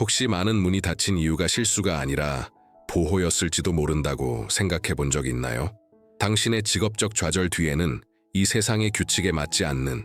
혹시 많은 문이 닫힌 이유가 실수가 아니라 보호였을지도 모른다고 생각해 본 적 있나요? 당신의 직업적 좌절 뒤에는 이 세상의 규칙에 맞지 않는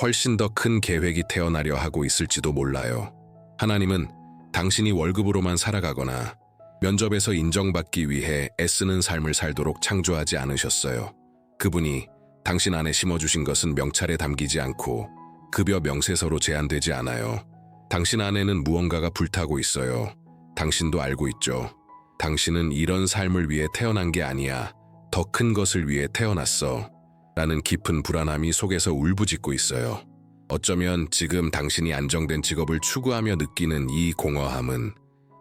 훨씬 더 큰 계획이 태어나려 하고 있을지도 몰라요. 하나님은 당신이 월급으로만 살아가거나 면접에서 인정받기 위해 애쓰는 삶을 살도록 창조하지 않으셨어요. 그분이 당신 안에 심어주신 것은 명찰에 담기지 않고 급여 명세서로 제한되지 않아요. 당신 안에는 무언가가 불타고 있어요. 당신도 알고 있죠. 당신은 이런 삶을 위해 태어난 게 아니야. 더 큰 것을 위해 태어났어. 라는 깊은 불안함이 속에서 울부짖고 있어요. 어쩌면 지금 당신이 안정된 직업을 추구하며 느끼는 이 공허함은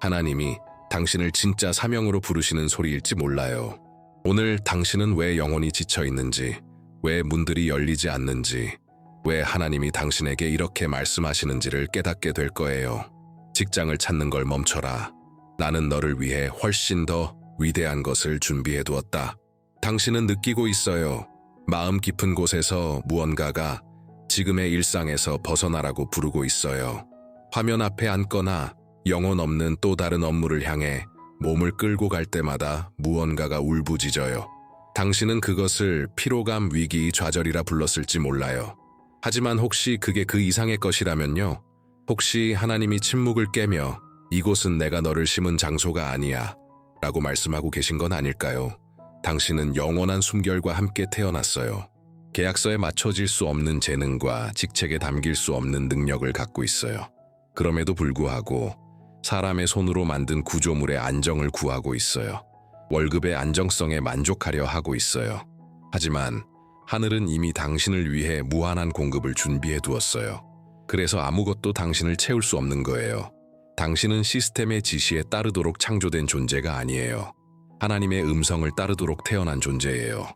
하나님이 당신을 진짜 사명으로 부르시는 소리일지 몰라요. 오늘 당신은 왜 영혼이 지쳐 있는지, 왜 문들이 열리지 않는지, 왜 하나님이 당신에게 이렇게 말씀하시는지를 깨닫게 될 거예요. 직장을 찾는 걸 멈춰라. 나는 너를 위해 훨씬 더 위대한 것을 준비해 두었다. 당신은 느끼고 있어요. 마음 깊은 곳에서 무언가가 지금의 일상에서 벗어나라고 부르고 있어요. 화면 앞에 앉거나 영혼 없는 또 다른 업무를 향해 몸을 끌고 갈 때마다 무언가가 울부짖어요. 당신은 그것을 피로감, 위기, 좌절이라 불렀을지 몰라요. 하지만 혹시 그게 그 이상의 것이라면요. 혹시 하나님이 침묵을 깨며 이곳은 내가 너를 심은 장소가 아니야 라고 말씀하고 계신 건 아닐까요? 당신은 영원한 숨결과 함께 태어났어요. 계약서에 맞춰질 수 없는 재능과 직책에 담길 수 없는 능력을 갖고 있어요. 그럼에도 불구하고 사람의 손으로 만든 구조물의 안정을 구하고 있어요. 월급의 안정성에 만족하려 하고 있어요. 하지만 하늘은 이미 당신을 위해 무한한 공급을 준비해 두었어요. 그래서 아무것도 당신을 채울 수 없는 거예요. 당신은 시스템의 지시에 따르도록 창조된 존재가 아니에요. 하나님의 음성을 따르도록 태어난 존재예요.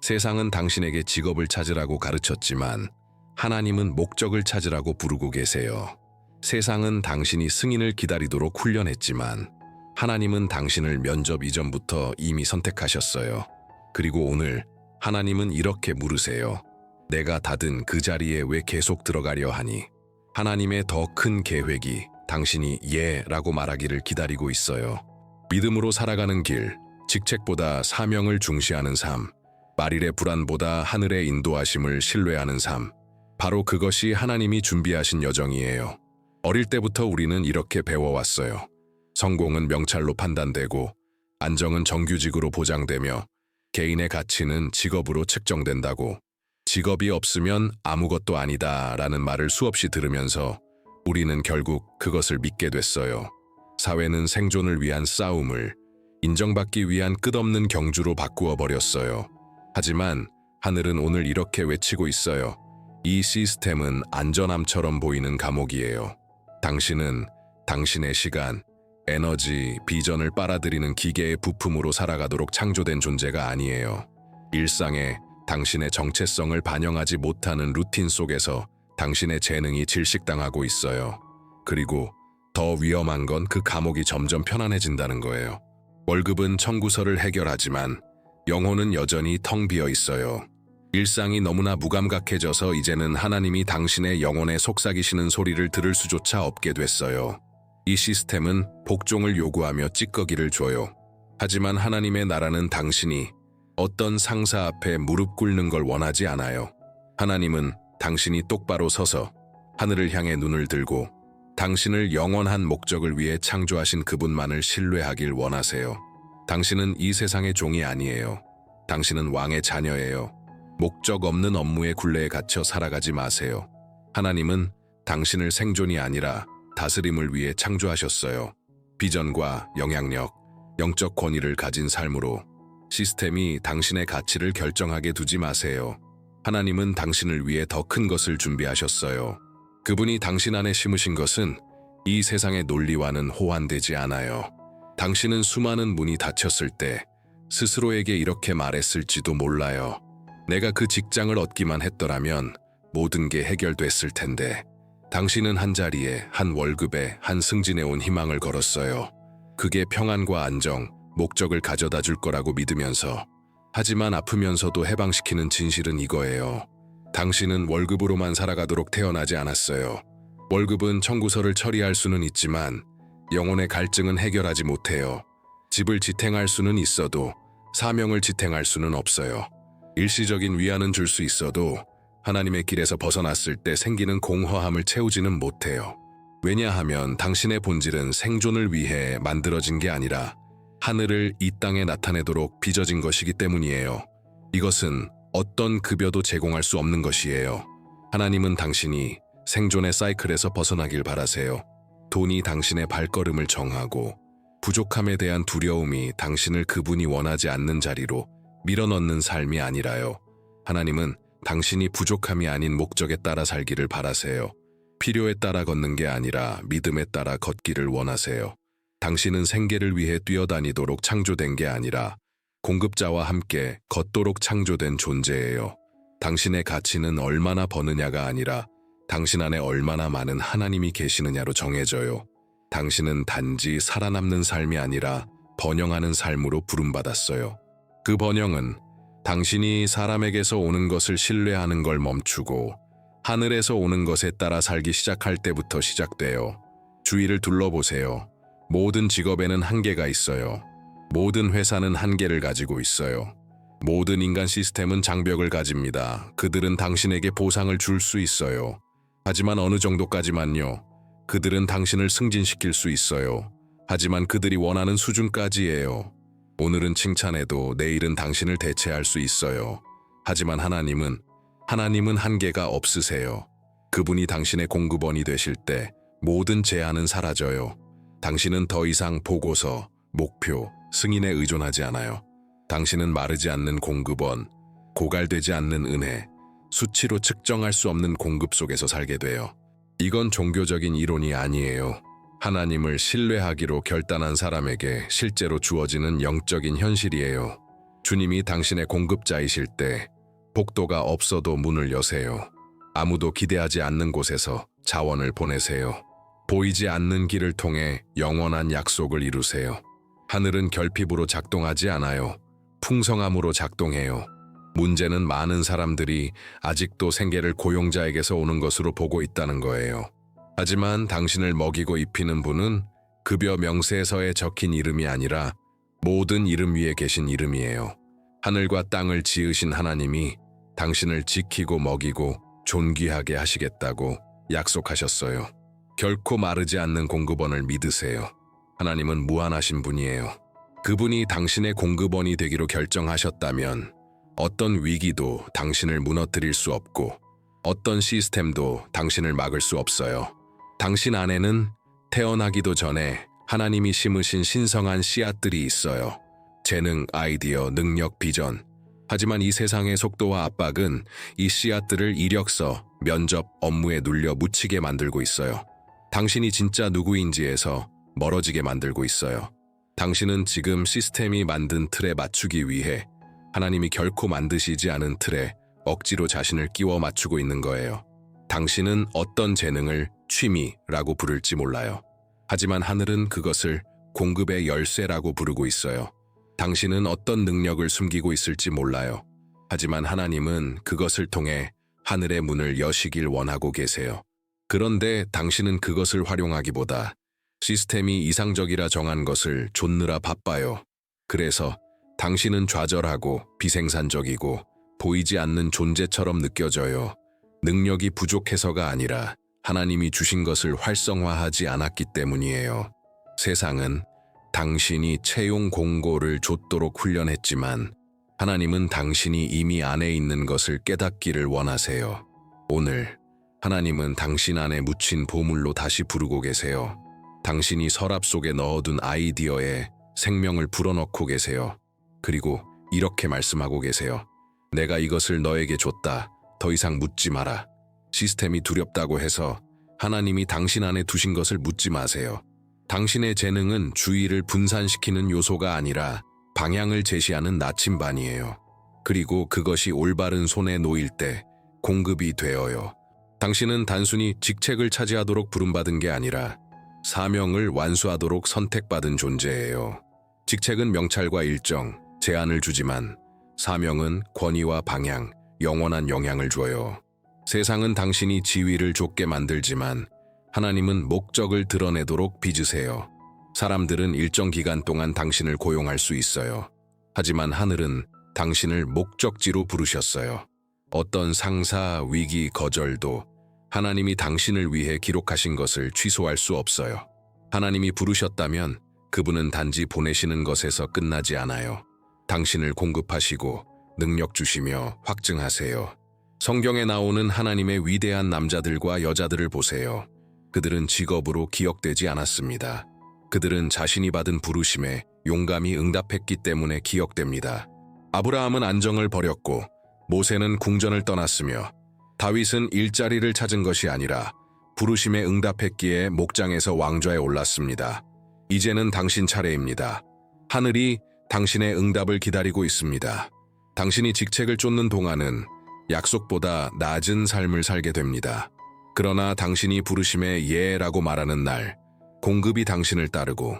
세상은 당신에게 직업을 찾으라고 가르쳤지만 하나님은 목적을 찾으라고 부르고 계세요. 세상은 당신이 승인을 기다리도록 훈련했지만 하나님은 당신을 면접 이전부터 이미 선택하셨어요. 그리고 오늘 하나님은 이렇게 물으세요. 내가 닫은 그 자리에 왜 계속 들어가려 하니? 하나님의 더 큰 계획이 당신이 예라고 말하기를 기다리고 있어요. 믿음으로 살아가는 길, 직책보다 사명을 중시하는 삶, 말일의 불안보다 하늘의 인도하심을 신뢰하는 삶, 바로 그것이 하나님이 준비하신 여정이에요. 어릴 때부터 우리는 이렇게 배워왔어요. 성공은 명찰로 판단되고 안정은 정규직으로 보장되며 개인의 가치는 직업으로 측정된다고, 직업이 없으면 아무것도 아니다 라는 말을 수없이 들으면서 우리는 결국 그것을 믿게 됐어요. 사회는 생존을 위한 싸움을 인정받기 위한 끝없는 경주로 바꾸어 버렸어요. 하지만 하늘은 오늘 이렇게 외치고 있어요. 이 시스템은 안전함처럼 보이는 감옥이에요. 당신은 당신의 시간, 에너지, 비전을 빨아들이는 기계의 부품으로 살아가도록 창조된 존재가 아니에요. 일상에 당신의 정체성을 반영하지 못하는 루틴 속에서 당신의 재능이 질식당하고 있어요. 그리고 더 위험한 건 그 감옥이 점점 편안해진다는 거예요. 월급은 청구서를 해결하지만 영혼은 여전히 텅 비어 있어요. 일상이 너무나 무감각해져서 이제는 하나님이 당신의 영혼에 속삭이시는 소리를 들을 수조차 없게 됐어요. 이 시스템은 복종을 요구하며 찌꺼기를 줘요. 하지만 하나님의 나라는 당신이 어떤 상사 앞에 무릎 꿇는 걸 원하지 않아요. 하나님은 당신이 똑바로 서서 하늘을 향해 눈을 들고 당신을 영원한 목적을 위해 창조하신 그분만을 신뢰하길 원하세요. 당신은 이 세상의 종이 아니에요. 당신은 왕의 자녀예요. 목적 없는 업무의 굴레에 갇혀 살아가지 마세요. 하나님은 당신을 생존이 아니라 다스림을 위해 창조하셨어요. 비전과 영향력, 영적 권위를 가진 삶으로 시스템이 당신의 가치를 결정하게 두지 마세요. 하나님은 당신을 위해 더 큰 것을 준비하셨어요. 그분이 당신 안에 심으신 것은 이 세상의 논리와는 호환되지 않아요. 당신은 수많은 문이 닫혔을 때 스스로에게 이렇게 말했을지도 몰라요. 내가 그 직장을 얻기만 했더라면 모든 게 해결됐을 텐데. 당신은 한 자리에, 한 월급에, 한 승진에 온 희망을 걸었어요. 그게 평안과 안정, 목적을 가져다 줄 거라고 믿으면서. 하지만 아프면서도 해방시키는 진실은 이거예요. 당신은 월급으로만 살아가도록 태어나지 않았어요. 월급은 청구서를 처리할 수는 있지만 영혼의 갈증은 해결하지 못해요. 집을 지탱할 수는 있어도 사명을 지탱할 수는 없어요. 일시적인 위안은 줄 수 있어도 하나님의 길에서 벗어났을 때 생기는 공허함을 채우지는 못해요. 왜냐하면 당신의 본질은 생존을 위해 만들어진 게 아니라 하늘을 이 땅에 나타내도록 빚어진 것이기 때문이에요. 이것은 어떤 급여도 제공할 수 없는 것이에요. 하나님은 당신이 생존의 사이클에서 벗어나길 바라세요. 돈이 당신의 발걸음을 정하고 부족함에 대한 두려움이 당신을 그분이 원하지 않는 자리로 밀어넣는 삶이 아니라요. 하나님은 당신이 부족함이 아닌 목적에 따라 살기를 바라세요. 필요에 따라 걷는 게 아니라 믿음에 따라 걷기를 원하세요. 당신은 생계를 위해 뛰어다니도록 창조된 게 아니라 공급자와 함께 걷도록 창조된 존재예요. 당신의 가치는 얼마나 버느냐가 아니라 당신 안에 얼마나 많은 하나님이 계시느냐로 정해져요. 당신은 단지 살아남는 삶이 아니라 번영하는 삶으로 부름받았어요. 그 번영은 당신이 사람에게서 오는 것을 신뢰하는 걸 멈추고 하늘에서 오는 것에 따라 살기 시작할 때부터 시작돼요. 주위를 둘러보세요. 모든 직업에는 한계가 있어요. 모든 회사는 한계를 가지고 있어요. 모든 인간 시스템은 장벽을 가집니다. 그들은 당신에게 보상을 줄 수 있어요. 하지만 어느 정도까지만요. 그들은 당신을 승진시킬 수 있어요. 하지만 그들이 원하는 수준까지예요. 오늘은 칭찬해도 내일은 당신을 대체할 수 있어요. 하지만 하나님은 한계가 없으세요. 그분이 당신의 공급원이 되실 때 모든 제한은 사라져요. 당신은 더 이상 보고서, 목표, 승인에 의존하지 않아요. 당신은 마르지 않는 공급원, 고갈되지 않는 은혜, 수치로 측정할 수 없는 공급 속에서 살게 돼요. 이건 종교적인 이론이 아니에요. 하나님을 신뢰하기로 결단한 사람에게 실제로 주어지는 영적인 현실이에요. 주님이 당신의 공급자이실 때 복도가 없어도 문을 여세요. 아무도 기대하지 않는 곳에서 자원을 보내세요. 보이지 않는 길을 통해 영원한 약속을 이루세요. 하늘은 결핍으로 작동하지 않아요. 풍성함으로 작동해요. 문제는 많은 사람들이 아직도 생계를 고용자에게서 오는 것으로 보고 있다는 거예요. 하지만 당신을 먹이고 입히는 분은 급여 명세서에 적힌 이름이 아니라 모든 이름 위에 계신 이름이에요. 하늘과 땅을 지으신 하나님이 당신을 지키고 먹이고 존귀하게 하시겠다고 약속하셨어요. 결코 마르지 않는 공급원을 믿으세요. 하나님은 무한하신 분이에요. 그분이 당신의 공급원이 되기로 결정하셨다면 어떤 위기도 당신을 무너뜨릴 수 없고 어떤 시스템도 당신을 막을 수 없어요. 당신 안에는 태어나기도 전에 하나님이 심으신 신성한 씨앗들이 있어요. 재능, 아이디어, 능력, 비전. 하지만 이 세상의 속도와 압박은 이 씨앗들을 이력서, 면접, 업무에 눌려 묻히게 만들고 있어요. 당신이 진짜 누구인지에서 멀어지게 만들고 있어요. 당신은 지금 시스템이 만든 틀에 맞추기 위해 하나님이 결코 만드시지 않은 틀에 억지로 자신을 끼워 맞추고 있는 거예요. 당신은 어떤 재능을 취미라고 부를지 몰라요. 하지만 하늘은 그것을 공급의 열쇠라고 부르고 있어요. 당신은 어떤 능력을 숨기고 있을지 몰라요. 하지만 하나님은 그것을 통해 하늘의 문을 여시길 원하고 계세요. 그런데 당신은 그것을 활용하기보다 시스템이 이상적이라 정한 것을 좇느라 바빠요. 그래서 당신은 좌절하고 비생산적이고 보이지 않는 존재처럼 느껴져요. 능력이 부족해서가 아니라 하나님이 주신 것을 활성화하지 않았기 때문이에요. 세상은 당신이 채용 공고를 좇도록 훈련했지만 하나님은 당신이 이미 안에 있는 것을 깨닫기를 원하세요. 오늘 하나님은 당신 안에 묻힌 보물로 다시 부르고 계세요. 당신이 서랍 속에 넣어둔 아이디어에 생명을 불어넣고 계세요. 그리고 이렇게 말씀하고 계세요. 내가 이것을 너에게 줬다. 더 이상 묻지 마라. 시스템이 두렵다고 해서 하나님이 당신 안에 두신 것을 묻지 마세요. 당신의 재능은 주의를 분산시키는 요소가 아니라 방향을 제시하는 나침반이에요. 그리고 그것이 올바른 손에 놓일 때 공급이 되어요. 당신은 단순히 직책을 차지하도록 부름받은 게 아니라 사명을 완수하도록 선택받은 존재예요. 직책은 명찰과 일정, 제한을 주지만 사명은 권위와 방향, 영원한 영향을 줘요. 세상은 당신이 지위를 좁게 만들지만 하나님은 목적을 드러내도록 빚으세요. 사람들은 일정 기간 동안 당신을 고용할 수 있어요. 하지만 하늘은 당신을 목적지로 부르셨어요. 어떤 상사, 위기, 거절도 하나님이 당신을 위해 기록하신 것을 취소할 수 없어요. 하나님이 부르셨다면 그분은 단지 보내시는 것에서 끝나지 않아요. 당신을 공급하시고 능력 주시며 확증하세요. 성경에 나오는 하나님의 위대한 남자들과 여자들을 보세요. 그들은 직업으로 기억되지 않았습니다. 그들은 자신이 받은 부르심에 용감히 응답했기 때문에 기억됩니다. 아브라함은 안정을 버렸고 모세는 궁전을 떠났으며 다윗은 일자리를 찾은 것이 아니라 부르심에 응답했기에 목장에서 왕좌에 올랐습니다. 이제는 당신 차례입니다. 하늘이 당신의 응답을 기다리고 있습니다. 당신이 직책을 쫓는 동안은 약속보다 낮은 삶을 살게 됩니다. 그러나 당신이 부르심에 예라고 말하는 날, 공급이 당신을 따르고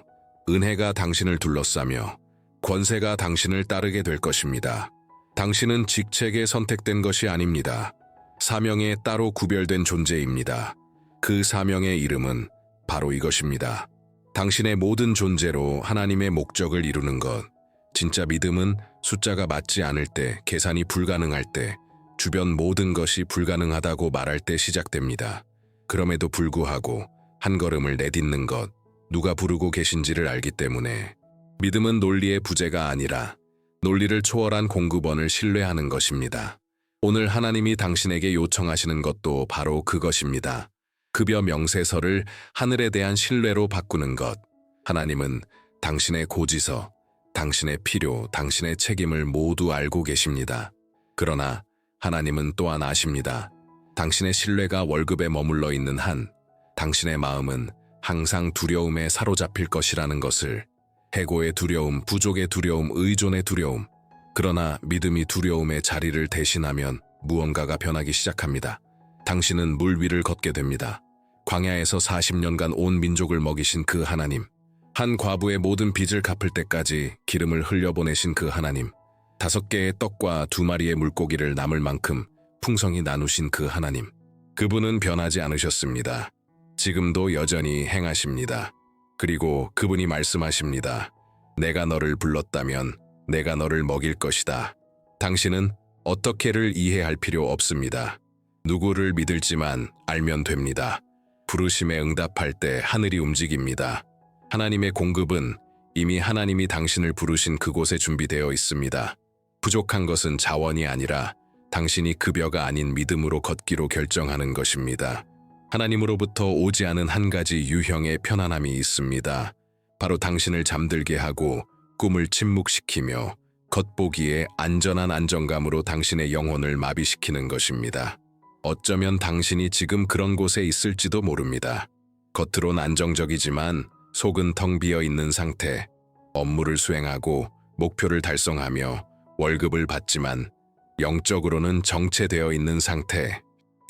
은혜가 당신을 둘러싸며 권세가 당신을 따르게 될 것입니다. 당신은 직책에 선택된 것이 아닙니다. 사명에 따로 구별된 존재입니다. 그 사명의 이름은 바로 이것입니다. 당신의 모든 존재로 하나님의 목적을 이루는 것. 진짜 믿음은 숫자가 맞지 않을 때, 계산이 불가능할 때, 주변 모든 것이 불가능하다고 말할 때 시작됩니다. 그럼에도 불구하고 한 걸음을 내딛는 것, 누가 부르고 계신지를 알기 때문에. 믿음은 논리의 부재가 아니라 논리를 초월한 공급원을 신뢰하는 것입니다. 오늘 하나님이 당신에게 요청하시는 것도 바로 그것입니다. 급여 명세서를 하늘에 대한 신뢰로 바꾸는 것. 하나님은 당신의 고지서, 당신의 필요, 당신의 책임을 모두 알고 계십니다. 그러나 하나님은 또한 아십니다. 당신의 신뢰가 월급에 머물러 있는 한, 당신의 마음은 항상 두려움에 사로잡힐 것이라는 것을. 해고의 두려움, 부족의 두려움, 의존의 두려움. 그러나 믿음이 두려움의 자리를 대신하면 무언가가 변하기 시작합니다. 당신은 물 위를 걷게 됩니다. 광야에서 40년간 온 민족을 먹이신 그 하나님. 한 과부의 모든 빚을 갚을 때까지 기름을 흘려보내신 그 하나님. 5개의 떡과 2마리의 물고기를 남을 만큼 풍성히 나누신 그 하나님. 그분은 변하지 않으셨습니다. 지금도 여전히 행하십니다. 그리고 그분이 말씀하십니다. 내가 너를 불렀다면 내가 너를 먹일 것이다. 당신은 어떻게를 이해할 필요 없습니다. 누구를 믿을지만 알면 됩니다. 부르심에 응답할 때 하늘이 움직입니다. 하나님의 공급은 이미 하나님이 당신을 부르신 그곳에 준비되어 있습니다. 부족한 것은 자원이 아니라 당신이 급여가 아닌 믿음으로 걷기로 결정하는 것입니다. 하나님으로부터 오지 않은 한 가지 유형의 편안함이 있습니다. 바로 당신을 잠들게 하고 꿈을 침묵시키며 겉보기에 안전한 안정감으로 당신의 영혼을 마비시키는 것입니다. 어쩌면 당신이 지금 그런 곳에 있을지도 모릅니다. 겉으론 안정적이지만 속은 텅 비어 있는 상태, 업무를 수행하고 목표를 달성하며 월급을 받지만 영적으로는 정체되어 있는 상태.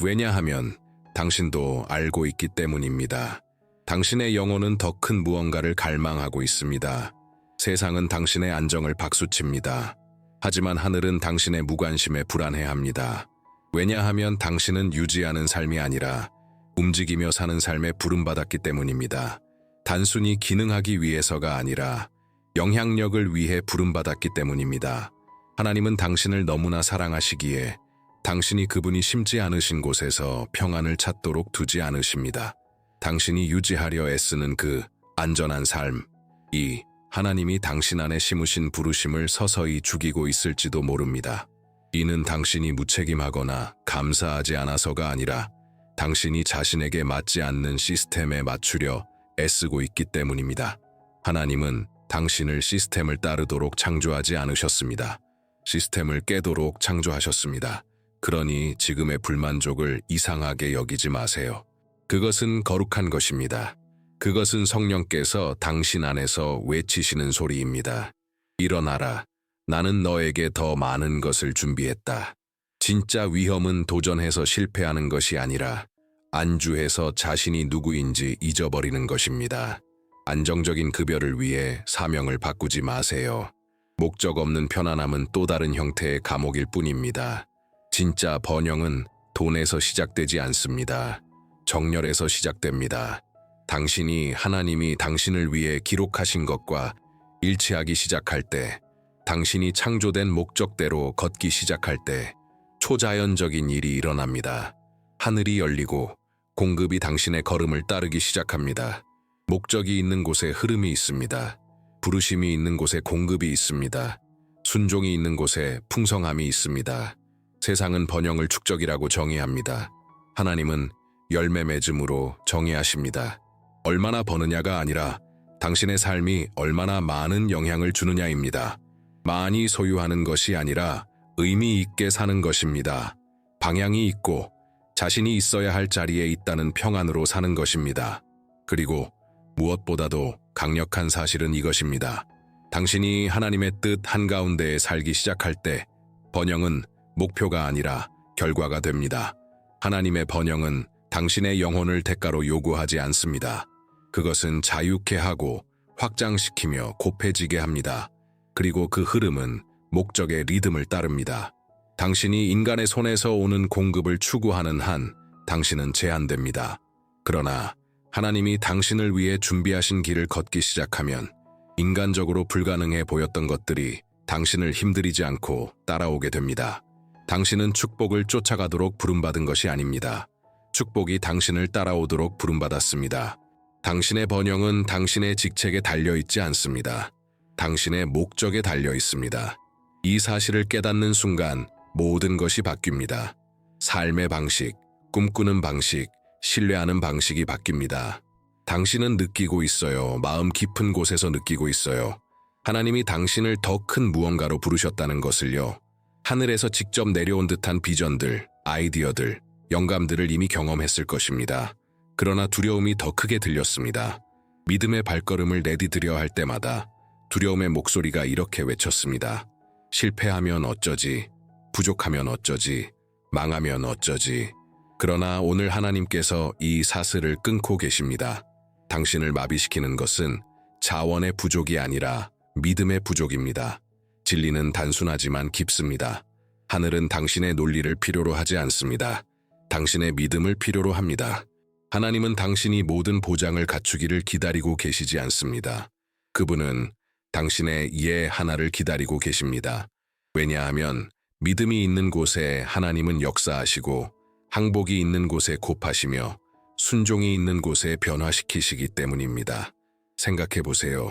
왜냐하면 당신도 알고 있기 때문입니다. 당신의 영혼은 더 큰 무언가를 갈망하고 있습니다. 세상은 당신의 안정을 박수칩니다. 하지만 하늘은 당신의 무관심에 불안해합니다. 왜냐하면 당신은 유지하는 삶이 아니라 움직이며 사는 삶에 부름받았기 때문입니다. 단순히 기능하기 위해서가 아니라 영향력을 위해 부름받았기 때문입니다. 하나님은 당신을 너무나 사랑하시기에 당신이 그분이 심지 않으신 곳에서 평안을 찾도록 두지 않으십니다. 당신이 유지하려 애쓰는 그 안전한 삶, 이 하나님이 당신 안에 심으신 부르심을 서서히 죽이고 있을지도 모릅니다. 이는 당신이 무책임하거나 감사하지 않아서가 아니라 당신이 자신에게 맞지 않는 시스템에 맞추려 애쓰고 있기 때문입니다. 하나님은 당신을 시스템을 따르도록 창조하지 않으셨습니다. 시스템을 깨도록 창조하셨습니다. 그러니 지금의 불만족을 이상하게 여기지 마세요. 그것은 거룩한 것입니다. 그것은 성령께서 당신 안에서 외치시는 소리입니다. 일어나라. 나는 너에게 더 많은 것을 준비했다. 진짜 위험은 도전해서 실패하는 것이 아니라 안주해서 자신이 누구인지 잊어버리는 것입니다. 안정적인 급여를 위해 사명을 바꾸지 마세요. 목적 없는 편안함은 또 다른 형태의 감옥일 뿐입니다. 진짜 번영은 돈에서 시작되지 않습니다. 정열에서 시작됩니다. 당신이 하나님이 당신을 위해 기록하신 것과 일치하기 시작할 때, 당신이 창조된 목적대로 걷기 시작할 때 초자연적인 일이 일어납니다. 하늘이 열리고 공급이 당신의 걸음을 따르기 시작합니다. 목적이 있는 곳에 흐름이 있습니다. 부르심이 있는 곳에 공급이 있습니다. 순종이 있는 곳에 풍성함이 있습니다. 세상은 번영을 축적이라고 정의합니다. 하나님은 열매 맺음으로 정의하십니다. 얼마나 버느냐가 아니라 당신의 삶이 얼마나 많은 영향을 주느냐입니다. 많이 소유하는 것이 아니라 의미 있게 사는 것입니다. 방향이 있고 자신이 있어야 할 자리에 있다는 평안으로 사는 것입니다. 그리고 무엇보다도 강력한 사실은 이것입니다. 당신이 하나님의 뜻 한가운데에 살기 시작할 때 번영은 목표가 아니라 결과가 됩니다. 하나님의 번영은 당신의 영혼을 대가로 요구하지 않습니다. 그것은 자유케 하고 확장시키며 곱해지게 합니다. 그리고 그 흐름은 목적의 리듬을 따릅니다. 당신이 인간의 손에서 오는 공급을 추구하는 한 당신은 제한됩니다. 그러나 하나님이 당신을 위해 준비하신 길을 걷기 시작하면 인간적으로 불가능해 보였던 것들이 당신을 힘들이지 않고 따라오게 됩니다. 당신은 축복을 쫓아가도록 부름받은 것이 아닙니다. 축복이 당신을 따라오도록 부름받았습니다. 당신의 번영은 당신의 직책에 달려있지 않습니다. 당신의 목적에 달려 있습니다. 이 사실을 깨닫는 순간 모든 것이 바뀝니다. 삶의 방식, 꿈꾸는 방식, 신뢰하는 방식이 바뀝니다. 당신은 느끼고 있어요. 마음 깊은 곳에서 느끼고 있어요. 하나님이 당신을 더 큰 무언가로 부르셨다는 것을요. 하늘에서 직접 내려온 듯한 비전들, 아이디어들, 영감들을 이미 경험했을 것입니다. 그러나 두려움이 더 크게 들렸습니다. 믿음의 발걸음을 내디디려 할 때마다 두려움의 목소리가 이렇게 외쳤습니다. 실패하면 어쩌지? 부족하면 어쩌지? 망하면 어쩌지? 그러나 오늘 하나님께서 이 사슬을 끊고 계십니다. 당신을 마비시키는 것은 자원의 부족이 아니라 믿음의 부족입니다. 진리는 단순하지만 깊습니다. 하늘은 당신의 논리를 필요로 하지 않습니다. 당신의 믿음을 필요로 합니다. 하나님은 당신이 모든 보장을 갖추기를 기다리고 계시지 않습니다. 그분은 당신의 예 하나를 기다리고 계십니다. 왜냐하면 믿음이 있는 곳에 하나님은 역사하시고 항복이 있는 곳에 곱하시며 순종이 있는 곳에 변화시키시기 때문입니다. 생각해 보세요.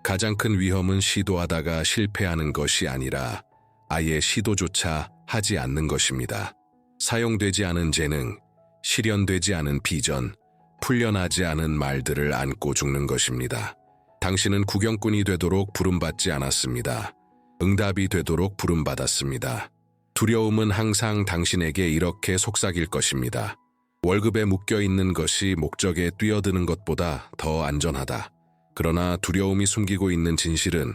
가장 큰 위험은 시도하다가 실패하는 것이 아니라 아예 시도조차 하지 않는 것입니다. 사용되지 않은 재능, 실현되지 않은 비전, 풀려나지 않은 말들을 안고 죽는 것입니다. 당신은 구경꾼이 되도록 부름받지 않았습니다. 응답이 되도록 부름받았습니다. 두려움은 항상 당신에게 이렇게 속삭일 것입니다. 월급에 묶여있는 것이 목적에 뛰어드는 것보다 더 안전하다. 그러나 두려움이 숨기고 있는 진실은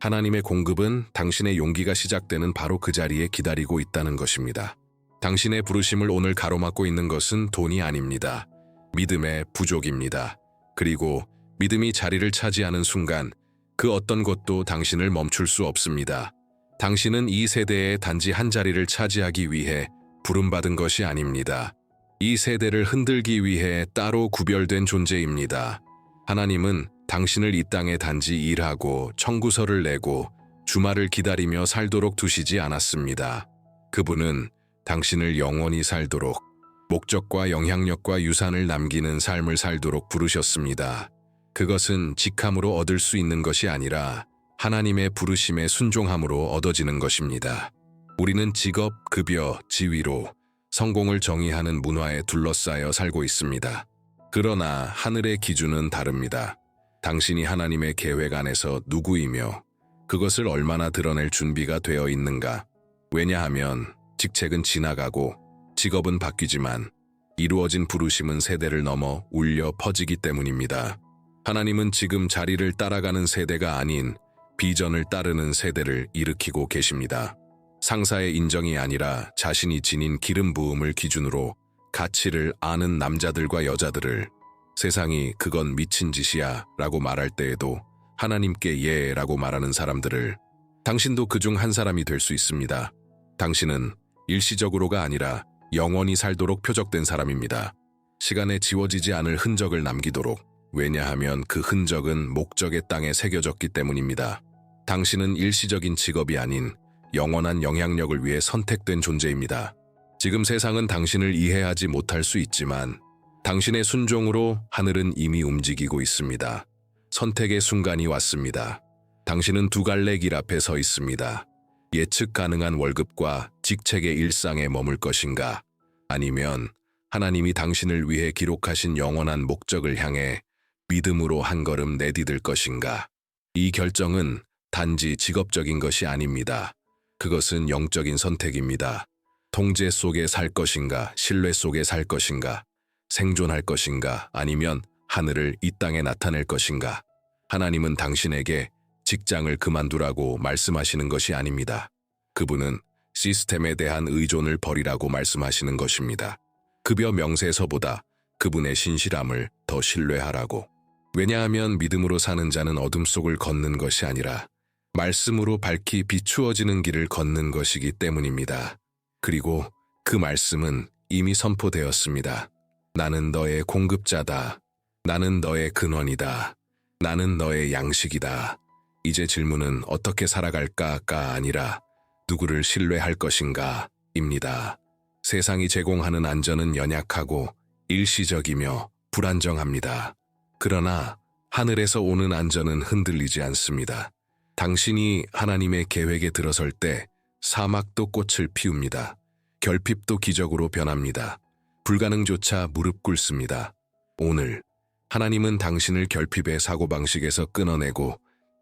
하나님의 공급은 당신의 용기가 시작되는 바로 그 자리에 기다리고 있다는 것입니다. 당신의 부르심을 오늘 가로막고 있는 것은 돈이 아닙니다. 믿음의 부족입니다. 그리고 믿음이 자리를 차지하는 순간 그 어떤 것도 당신을 멈출 수 없습니다. 당신은 이 세대에 단지 한 자리를 차지하기 위해 부름받은 것이 아닙니다. 이 세대를 흔들기 위해 따로 구별된 존재입니다. 하나님은 당신을 이 땅에 단지 일하고 청구서를 내고 주말을 기다리며 살도록 두시지 않았습니다. 그분은 당신을 영원히 살도록, 목적과 영향력과 유산을 남기는 삶을 살도록 부르셨습니다. 그것은 직함으로 얻을 수 있는 것이 아니라 하나님의 부르심에 순종함으로 얻어지는 것입니다. 우리는 직업, 급여, 지위로 성공을 정의하는 문화에 둘러싸여 살고 있습니다. 그러나 하늘의 기준은 다릅니다. 당신이 하나님의 계획 안에서 누구이며 그것을 얼마나 드러낼 준비가 되어 있는가. 왜냐하면 직책은 지나가고 직업은 바뀌지만 이루어진 부르심은 세대를 넘어 울려 퍼지기 때문입니다. 하나님은 지금 자리를 따라가는 세대가 아닌 비전을 따르는 세대를 일으키고 계십니다. 상사의 인정이 아니라 자신이 지닌 기름 부음을 기준으로 가치를 아는 남자들과 여자들을 세상이 그건 미친 짓이야 라고 말할 때에도 하나님께 예 라고 말하는 사람들을, 당신도 그중 한 사람이 될 수 있습니다. 당신은 일시적으로가 아니라 영원히 살도록 표적된 사람입니다. 시간에 지워지지 않을 흔적을 남기도록 왜냐하면 그 흔적은 목적의 땅에 새겨졌기 때문입니다. 당신은 일시적인 직업이 아닌 영원한 영향력을 위해 선택된 존재입니다. 지금 세상은 당신을 이해하지 못할 수 있지만 당신의 순종으로 하늘은 이미 움직이고 있습니다. 선택의 순간이 왔습니다. 당신은 두 갈래 길 앞에 서 있습니다. 예측 가능한 월급과 직책의 일상에 머물 것인가? 아니면 하나님이 당신을 위해 기록하신 영원한 목적을 향해 믿음으로 한 걸음 내디딜 것인가? 이 결정은 단지 직업적인 것이 아닙니다. 그것은 영적인 선택입니다. 통제 속에 살 것인가, 신뢰 속에 살 것인가, 생존할 것인가, 아니면 하늘을 이 땅에 나타낼 것인가. 하나님은 당신에게 직장을 그만두라고 말씀하시는 것이 아닙니다. 그분은 시스템에 대한 의존을 버리라고 말씀하시는 것입니다. 급여 명세서보다 그분의 신실함을 더 신뢰하라고. 왜냐하면 믿음으로 사는 자는 어둠 속을 걷는 것이 아니라 말씀으로 밝히 비추어지는 길을 걷는 것이기 때문입니다. 그리고 그 말씀은 이미 선포되었습니다. 나는 너의 공급자다. 나는 너의 근원이다. 나는 너의 양식이다. 이제 질문은 어떻게 살아갈까가 아니라 누구를 신뢰할 것인가 입니다. 세상이 제공하는 안전은 연약하고 일시적이며 불안정합니다. 그러나 하늘에서 오는 안전은 흔들리지 않습니다. 당신이 하나님의 계획에 들어설 때 사막도 꽃을 피웁니다. 결핍도 기적으로 변합니다. 불가능조차 무릎 꿇습니다. 오늘 하나님은 당신을 결핍의 사고방식에서 끊어내고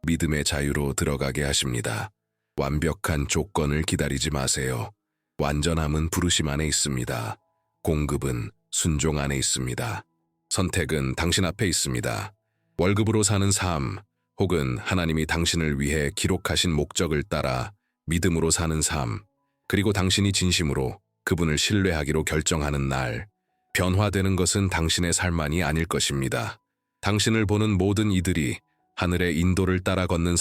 믿음의 자유로 들어가게 하십니다. 완벽한 조건을 기다리지 마세요. 완전함은 부르심 안에 있습니다. 공급은 순종 안에 있습니다. 선택은 당신 앞에 있습니다. 월급으로 사는 삶, 혹은 하나님이 당신을 위해 기록하신 목적을 따라 믿음으로 사는 삶, 그리고 당신이 진심으로 그분을 신뢰하기로 결정하는 날, 변화되는 것은 당신의 삶만이 아닐 것입니다. 당신을 보는 모든 이들이 하늘의 인도를 따라 걷는